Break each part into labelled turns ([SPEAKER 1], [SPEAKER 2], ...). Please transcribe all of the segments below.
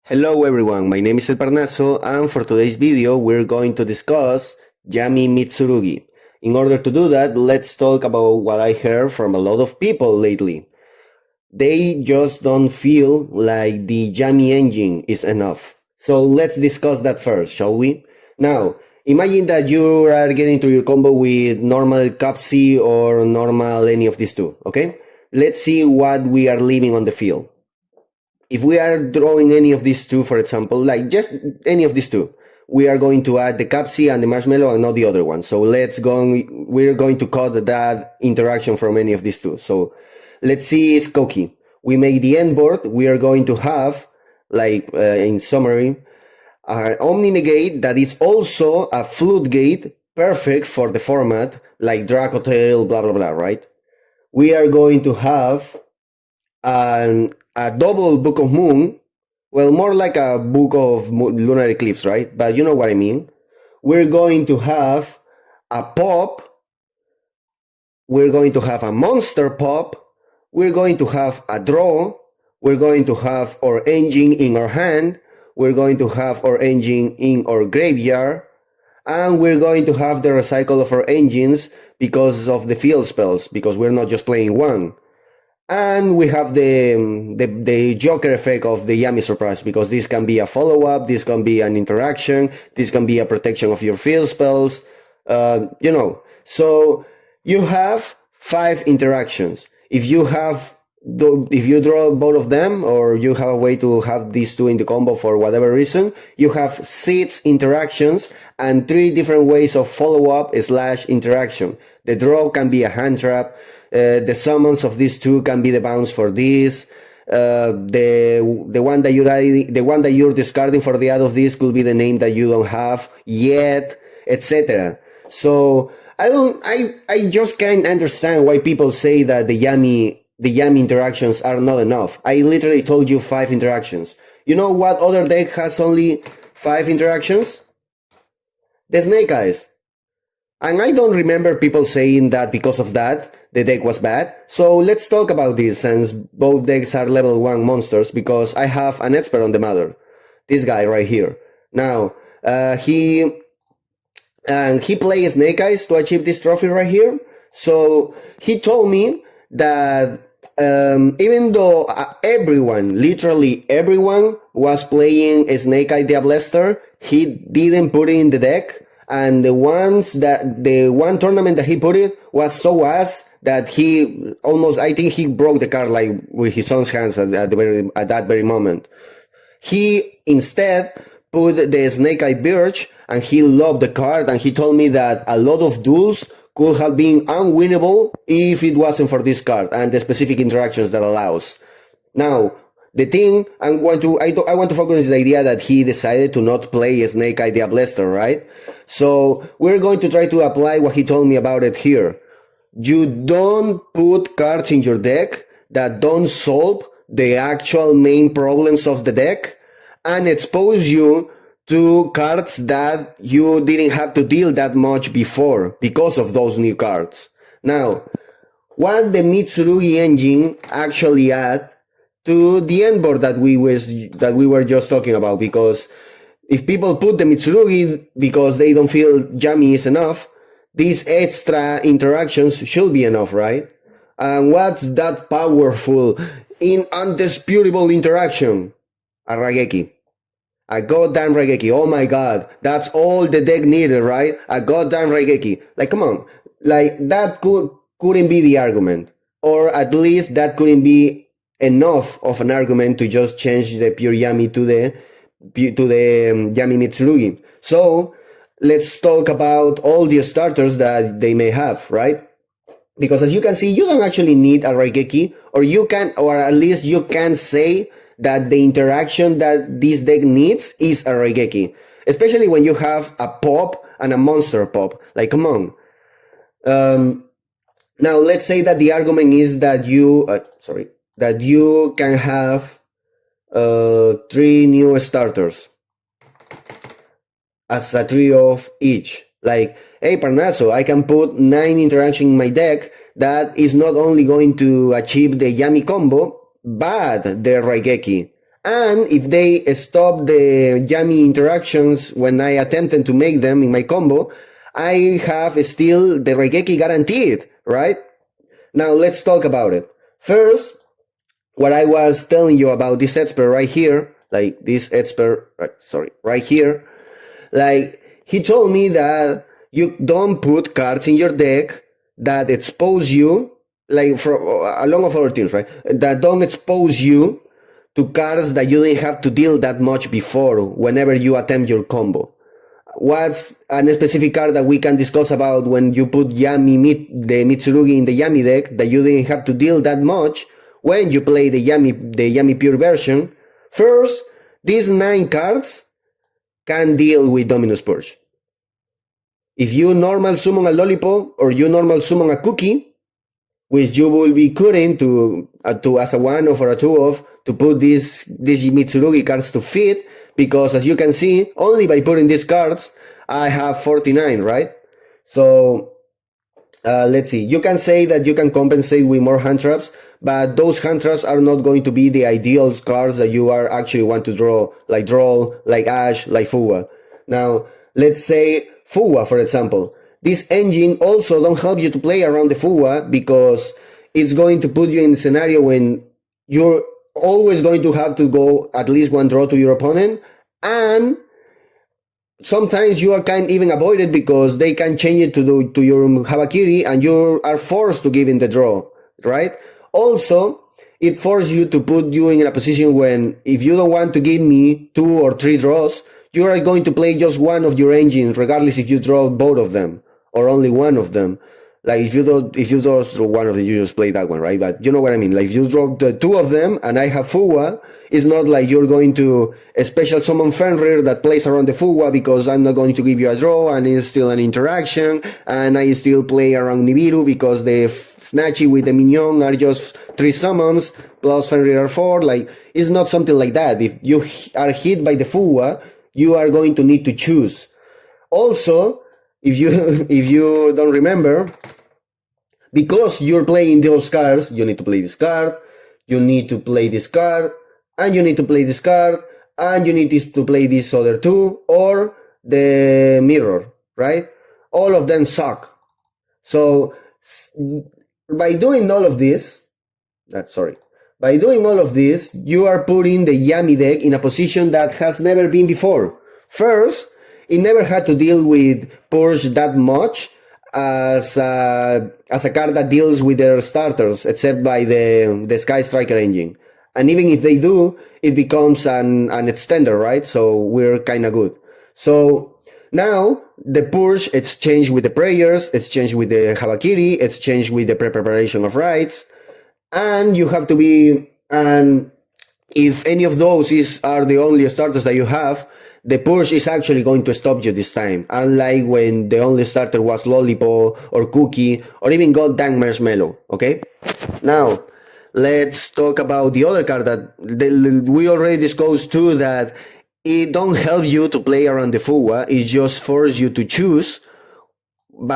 [SPEAKER 1] Hello everyone, my name is El Parnaso, and for today's video we're going to discuss Yami Mitsurugi. In order to do that, let's talk about what I heard from a lot of people lately. They just don't feel like the Yami engine is enough. So let's discuss that first, shall we? Now, imagine that you are getting to your combo with normal Capsi or normal any of these two, okay? Let's see what we are leaving on the field. If we are drawing any of these two, for example, like just any of these two, we are going to add the Capsi and the Marshmallow and not the other one. So we're going to cut that interaction from any of these two. So let's see Skokie. We make the end board. We are going to have, like in summary, Omni Negate that is also a Flute Gate, perfect for the format, like Dracotail, blah, blah, blah, right? We are going to have a double Book of Moon, well, more like a Book of Lunar Eclipse, right? But you know what I mean. We're going to have a pop, we're going to have a monster pop, we're going to have a draw, we're going to have our engine in our hand, we're going to have our engine in our graveyard, and we're going to have the recycle of our engines because of the field spells, because we're not just playing one. And we have the Joker effect of the Yami Surprise, because this can be a follow-up, this can be an interaction, this can be a protection of your field spells, So you have 5 interactions. If you draw both of them, or you have a way to have these two in the combo for whatever reason, you have 6 interactions and 3 different ways of follow-up / interaction. The draw can be a hand trap. The summons of these two can be the bounce for this. The one that you're discarding for the out of this could be the name that you don't have yet, etc. So I just can't understand why people say that the Yami interactions are not enough. I literally told you 5 interactions. You know what other deck has only 5 interactions? The Snake Eyes. And I don't remember people saying that because of that, the deck was bad. So let's talk about this, since both decks are level 1 monsters, because I have an expert on the matter. This guy right here. Now, he plays Snake Eyes to achieve this trophy right here. So he told me that even though everyone, literally everyone, was playing a Snake Eye Diablester, he didn't put it in the deck. And the one tournament that he put it was so ass that I think he broke the card like with his own hands at that very moment. He instead put the Snake Eye Birch, and he loved the card, and he told me that a lot of duels could have been unwinnable if it wasn't for this card and the specific interactions that allows. Now, the thing I want to focus on the idea that he decided to not play Snake Eye Diablester, right? So we're going to try to apply what he told me about it here. You don't put cards in your deck that don't solve the actual main problems of the deck and expose you to cards that you didn't have to deal that much before because of those new cards. Now, what the Mitsurugi engine actually add to the end board that we were just talking about, because if people put the Mitsurugi because they don't feel Yami is enough, these extra interactions should be enough, right? And what's that powerful, undisputable interaction? A Raigeki. A goddamn Raigeki. Oh my god. That's all the deck needed, right? A goddamn Raigeki. Like, come on. Like, that couldn't be the argument. Or at least that couldn't be enough of an argument to just change the pure Yami to the Yami Mitsurugi. So let's talk about all the starters that they may have, right? Because as you can see, you don't actually need a Raigeki, or at least you can say that the interaction that this deck needs is a Raigeki, especially when you have a pop and a monster pop. Like, come on. Now let's say that the argument is that you can have 3 new starters as a trio of each. Like, hey Parnaso, I can put 9 interaction in my deck that is not only going to achieve the Yami combo, but the Raigeki. And if they stop the Yummy interactions when I attempted to make them in my combo, I have still the Raigeki guaranteed, right? Now let's talk about it. First, what I was telling you about this expert right here, like this expert, right here, like he told me that you don't put cards in your deck that expose you, like for along of other things, right? That don't expose you to cards that you didn't have to deal that much before whenever you attempt your combo. What's a specific card that we can discuss about when you put the Mitsurugi in the Yummy deck that you didn't have to deal that much when you play the Yummy pure version? First, these 9 cards can deal with Dominus Purge. If you normal summon a Lollipop or you normal summon a Cookie, which you will be cutting to as a 1 or a 2 of to put these Mitsurugi cards to fit, because as you can see, only by putting these cards, I have 49, right? So let's see. You can say that you can compensate with more hand traps, but those hand traps are not going to be the ideal cards that you are actually want to draw, like Ash, like Fuwa. Now, let's say Fuwa, for example. This engine also don't help you to play around the Fuwa because it's going to put you in a scenario when you're always going to have to go at least 1 draw to your opponent, and sometimes you can't even avoid it because they can change it to your Habakiri and you are forced to give in the draw, right? Also, it forces you to put you in a position when if you don't want to give me 2 or 3 draws, you are going to play just one of your engines regardless if you draw both of them or only one of them. Like if you draw one of them, you just play that one, right? But you know what I mean. Like if you draw the 2 of them and I have Fuwa, it's not like you're going to a special summon Fenrir that plays around the Fuwa because I'm not going to give you a draw and it's still an interaction, and I still play around Nibiru because the Snatchy with the Minion are just 3 summons plus Fenrir are 4. Like it's not something like that. If you are hit by the Fuwa, you are going to need to choose. Also, if you don't remember, because you're playing those cards, you need to play this card, you need to play this card, and you need to play this card, and you need to play this other 2, or the mirror, right? All of them suck. So by doing all of this, you are putting the Yummy deck in a position that has never been before. First, it never had to deal with Purge that much as a card that deals with their starters, except by the Sky Striker engine. And even if they do, it becomes an extender, right? So we're kind of good. So now the Purge, it's changed with the prayers, it's changed with the Habakiri, it's changed with the preparation of rites, and you have to be, and if any of those are the only starters that you have, the Purge is actually going to stop you this time, unlike when the only starter was Lollipop or Cookie or even Goddamn Marshmallow, okay? Now, let's talk about the other card that we already discussed too, that it don't help you to play around the Fuwa, it just forces you to choose, and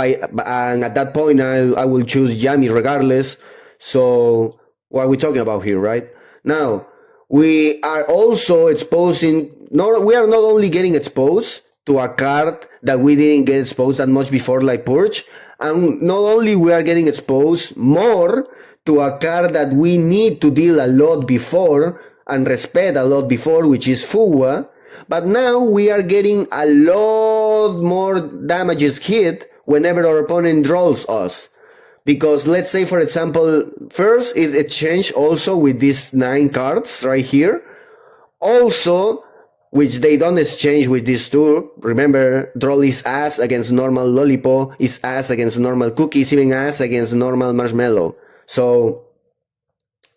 [SPEAKER 1] at that point I will choose Yummy regardless. So, what are we talking about here, right? Now, we are also we are not only getting exposed to a card that we didn't get exposed that much before, like Purge, and not only we are getting exposed more to a card that we need to deal a lot before and respect a lot before, which is Fuwa, but now we are getting a lot more damages hit whenever our opponent draws us. Because let's say, for example, first it changed also with these 9 cards right here. Also, which they don't exchange with these 2. Remember, draw is ass against normal Lollipop, is ass against normal Cookies, even ass against normal Marshmallow. So,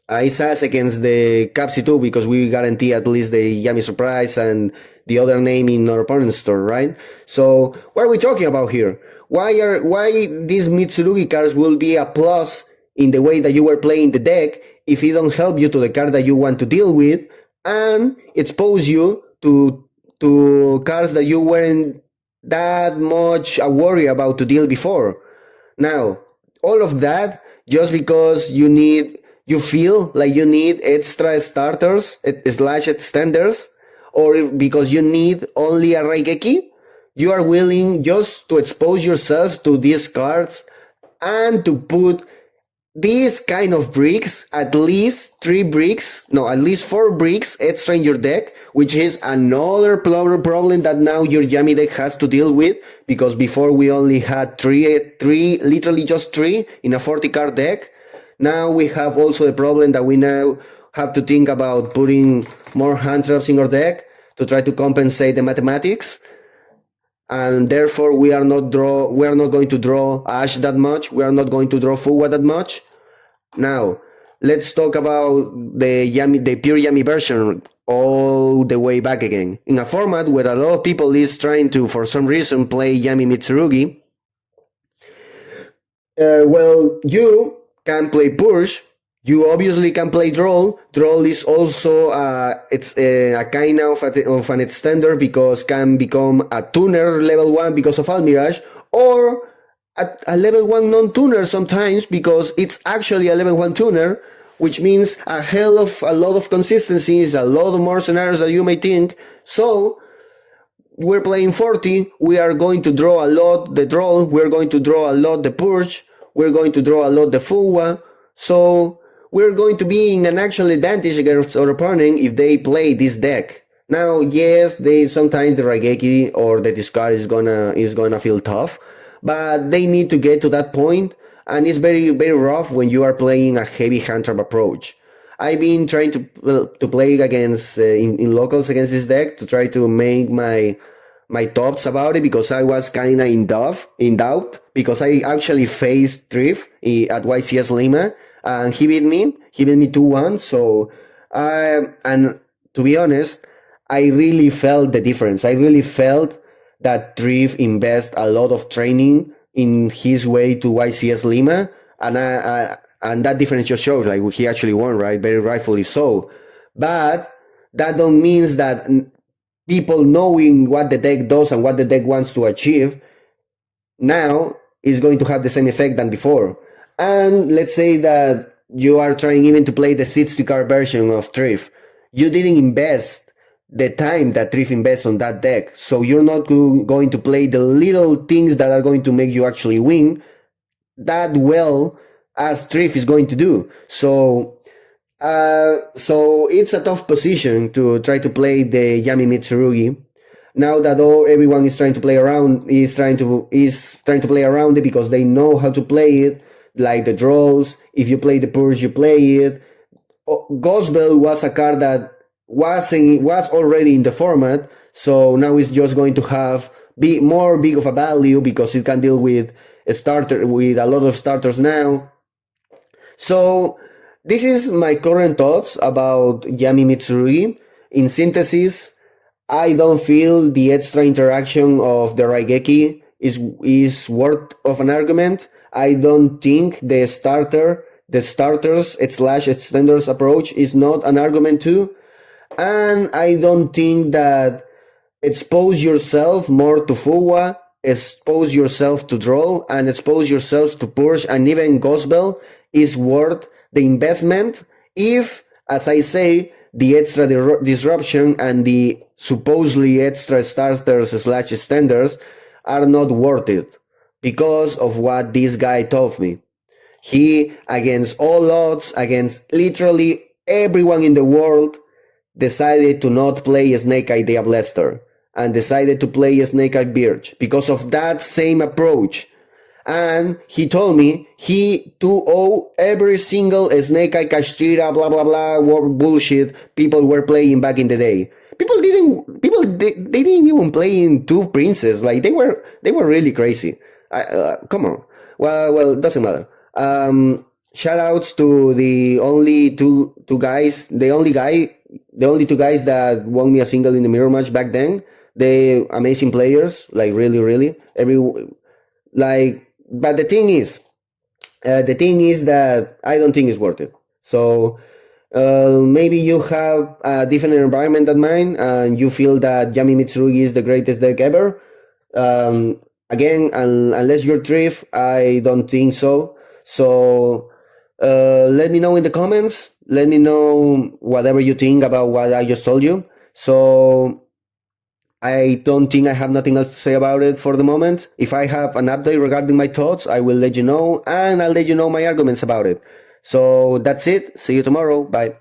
[SPEAKER 1] it's ass against the Capsy too, because we guarantee at least the Yummy Surprise and the other name in our opponent's store, right? So, what are we talking about here? Why these Mitsurugi cards will be a plus in the way that you were playing the deck if it don't help you to the card that you want to deal with and expose you to cards that you weren't that much a worry about to deal before. Now, all of that just because you need you feel like you need extra starters slash extenders, or because you need only a Raigeki, you are willing just to expose yourselves to these cards and to put these kind of bricks, at least three bricks, no, at least four bricks extra in your deck, which is another problem that now your Yami deck has to deal with, because before we only had three, literally just three in a 40 card deck. Now we have also the problem that we now have to think about putting more hand traps in our deck to try to compensate the mathematics, and therefore we are not going to draw Ash that much. We are not going to draw Fuwa that much. Now, let's talk about the pure Yami version all the way back again. In a format where a lot of people is trying to, for some reason, play Yami Mitsurugi, well, you can play Purge. You obviously can play Droll. Droll is also it's a kind of an extender, because can become a tuner level 1 because of Almirage, or a level 1 non-tuner sometimes because it's actually a level 1 tuner, which means a lot of consistencies, a lot of more scenarios that you may think. So we're playing 40, we are going to draw a lot the Droll, we're going to draw a lot the Purge, we're going to draw a lot the Fuwa. So we're going to be in an actual advantage against our opponent if they play this deck. Now, yes, sometimes the Raigeki or the discard is gonna feel tough, but they need to get to that point, and it's very, very rough when you are playing a heavy hand trap approach. I've been trying to play against in locals against this deck to try to make my thoughts about it, because I was kind of in doubt, because I actually faced Triff at YCS Lima, and he beat me 2-1. So, and to be honest, I really felt the difference. I really felt that Triff invest a lot of training in his way to YCS Lima, and that difference just shows, like, he actually won, right? Very rightfully so. But that don't means that people knowing what the deck does and what the deck wants to achieve now is going to have the same effect than before. And let's say that you are trying even to play the 60 card version of Triff. You didn't invest the time that Triff invests on that deck, so you're not going to play the little things that are going to make you actually win that well as Triff is going to do. So it's a tough position to try to play the Yami Mitsurugi. Now that everyone is trying to play around, is trying to play around it because they know how to play it, like the draws. If you play the Purge, you play it. Gospel was a card that was already in the format, so now it's just going to have more big of a value because it can deal with a lot of starters now. So this is my current thoughts about Yami Mitsurugi. In synthesis, I don't feel the extra interaction of the Raigeki is worth of an argument. I don't think the starters / extenders approach is not an argument too. And I don't think that expose yourself more to Fuwa, expose yourself to Droll, and expose yourselves to Purge and even Gospel is worth the investment if, as I say, the extra disruption and the supposedly extra starters / extenders are not worth it because of what this guy told me. He, against all odds, against literally everyone in the world, decided to not play Snake Eye Diablester and decided to play Snake Eye Birch because of that same approach. And he told me he 2-0 every single Snake Eye Kashira blah blah blah bullshit people were playing back in the day. They didn't even play in Two Princes. Like they were really crazy. Come on. Well, doesn't matter. Shout outs to the only two guys, the only two guys that won me a single in the mirror match back then. They amazing players, like really. But the thing is that I don't think it's worth it. So maybe you have a different environment than mine, and you feel that Yami Mitsurugi is the greatest deck ever. Again, unless you're Triff, I don't think so. So Let me know in the comments. Let me know whatever you think about what I just told you. So I don't think I have nothing else to say about it for the moment. If I have an update regarding my thoughts, I will let you know, and I'll let you know my arguments about it. So that's it. See you tomorrow. Bye.